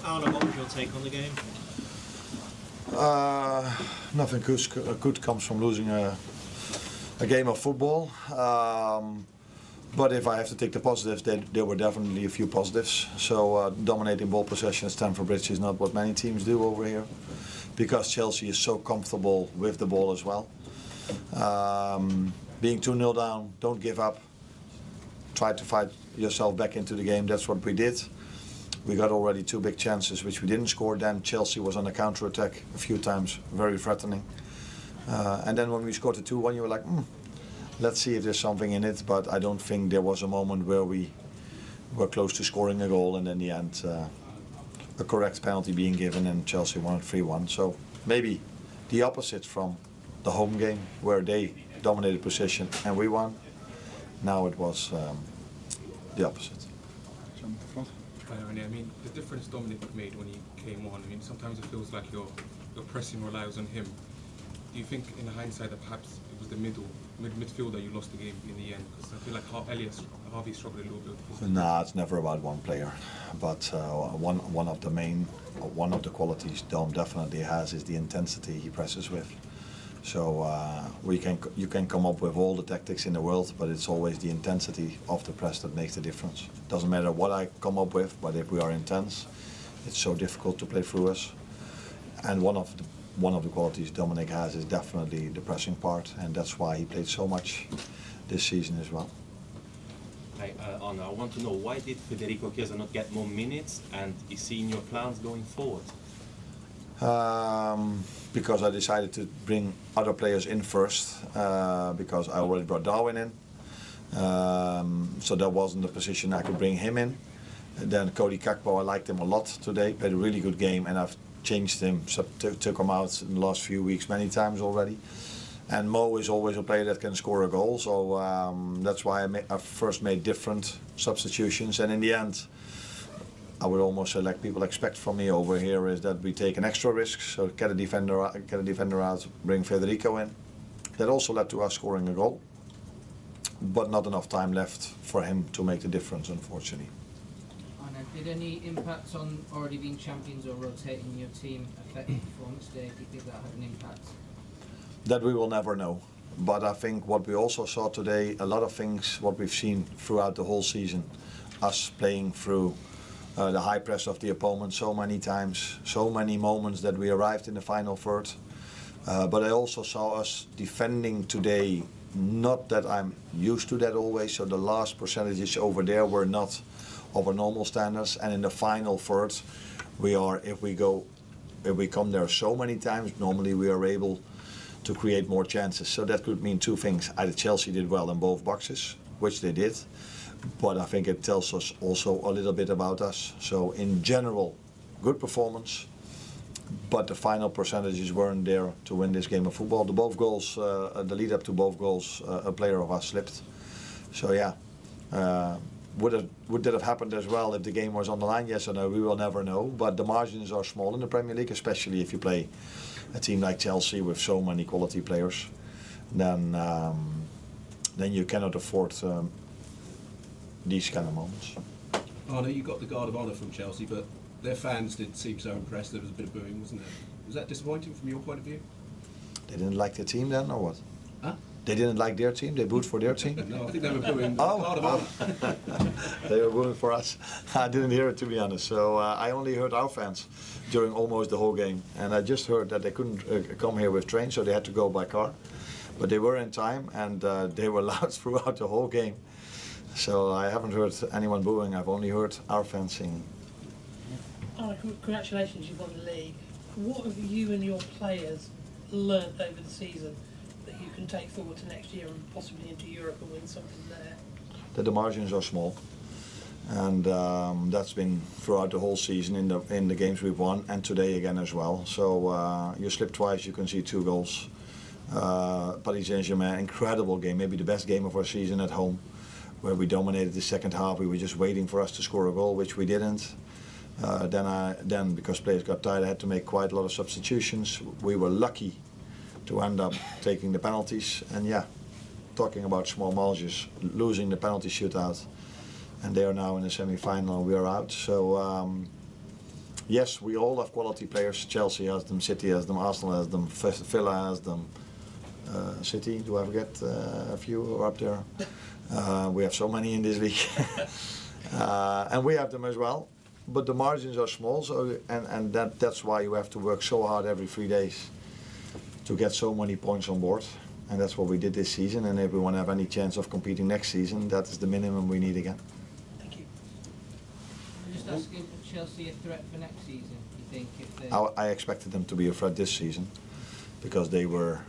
Arne, what was your take on the game? Nothing good comes from losing a game of football. But if I have to take the positives, there were definitely a few positives. So dominating ball possession at Stamford Bridge is not what many teams do over here, because Chelsea is so comfortable with the ball as well. Being 2-0 down, don't give up. Try to fight yourself back into the game. That's what we did. We got already 2 big chances which we didn't score. Then Chelsea was on a counter-attack a few times, very threatening. And then when we scored the 2-1, you were like, let's see if there's something in it. But I don't think there was a moment where we were close to scoring a goal, and in the end a correct penalty being given and Chelsea won it 3-1. So maybe the opposite from the home game where they dominated possession and we won. Now it was the opposite. I mean, the difference Dominic made when he came on, I mean, sometimes it feels like your pressing relies on him. Do you think, in hindsight, that perhaps it was the midfielder you lost the game in the end? Because I feel like Harvey struggled a little bit. Nah, it's never about one player, but one of the qualities Dom definitely has is the intensity he presses with. So you can come up with all the tactics in the world, but it's always the intensity of the press that makes the difference. Doesn't matter what I come up with, but if we are intense, it's so difficult to play through us. And one of the qualities Dominic has is definitely the pressing part, and that's why he played so much this season as well. Hi, Arne, I want to know, why did Federico Chiesa not get more minutes, and is he in your plans going forward? Because I decided to bring other players in first, because I already brought Darwin in. So that wasn't the position I could bring him in. And then Cody Gakpo, I liked him a lot today, played a really good game, and I've changed him, took him out in the last few weeks many times already. And Mo is always a player that can score a goal, so that's why I first made different substitutions, and in the end I would almost say, like people expect from me over here, is that we take an extra risk, so get a defender out, bring Federico in. That also led to us scoring a goal, but not enough time left for him to make the difference, unfortunately. Arne, did any impact on already being champions or rotating your team affect the performance today? Do you think that had an impact? That we will never know. But I think what we also saw today, a lot of things, what we've seen throughout the whole season, us playing through the high press of the opponent so many times, so many moments that we arrived in the final third. But I also saw us defending today, not that I'm used to that always, so the last percentages over there were not of our normal standards, and in the final third we are, if we come there so many times, normally we are able to create more chances. So that could mean 2 things. Either Chelsea did well in both boxes, which they did, but I think it tells us also a little bit about us. So in general, good performance, but the final percentages weren't there to win this game of football. The both goals, the lead up to both goals, a player of us slipped. So yeah, would that have happened as well if the game was on the line? Yes or no? We will never know. But the margins are small in the Premier League, especially if you play a team like Chelsea with so many quality players. Then you cannot afford these kind of moments. Arne, you got the guard of honour from Chelsea, but their fans didn't seem so impressed. There was a bit of booing, wasn't there? Was that disappointing from your point of view? They didn't like the team then, or what? Huh? They didn't like their team? They booed for their team? No, I think they were booing the guard of honour. They were booing for us. I didn't hear it, to be honest. So I only heard our fans during almost the whole game. And I just heard that they couldn't come here with train, so they had to go by car. But they were in time, and they were loud throughout the whole game. So I haven't heard anyone booing, I've only heard our fans singing. Oh, congratulations, you've won the league. What have you and your players learnt over the season that you can take forward to next year and possibly into Europe and win something there? That the margins are small, and that's been throughout the whole season in the games we've won, and today again as well. So you slip twice, you can see 2 goals. Paris Saint-Germain, incredible game, maybe the best game of our season at home, where we dominated the second half. We were just waiting for us to score a goal, which we didn't. Then because players got tired, I had to make quite a lot of substitutions. We were lucky to end up taking the penalties, and yeah, talking about small margins, losing the penalty shootout, and they are now in the semi-final, we are out. So yes, we all have quality players. Chelsea has them, City has them, Arsenal has them, Villa has them. City, do I forget a few who are up there? We have so many in this league. And we have them as well. But the margins are small, so and that's why you have to work so hard every 3 days to get so many points on board. And that's what we did this season. And if we want to have any chance of competing next season, that is the minimum we need again. Thank you. I'm just asking, Chelsea a threat for next season? You think if they? I expected them to be a threat this season because they were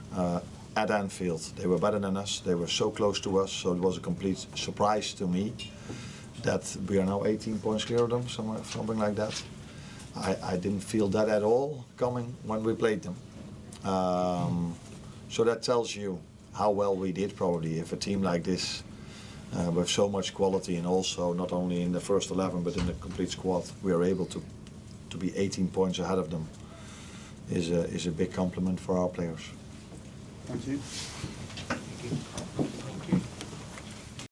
at Anfield. They were better than us. They were so close to us. So it was a complete surprise to me that we are now 18 points clear of them, something like that. I didn't feel that at all coming when we played them. So that tells you how well we did probably. If a team like this, with so much quality and also not only in the first 11 but in the complete squad, we are able to be 18 points ahead of them is a big compliment for our players. Thank you.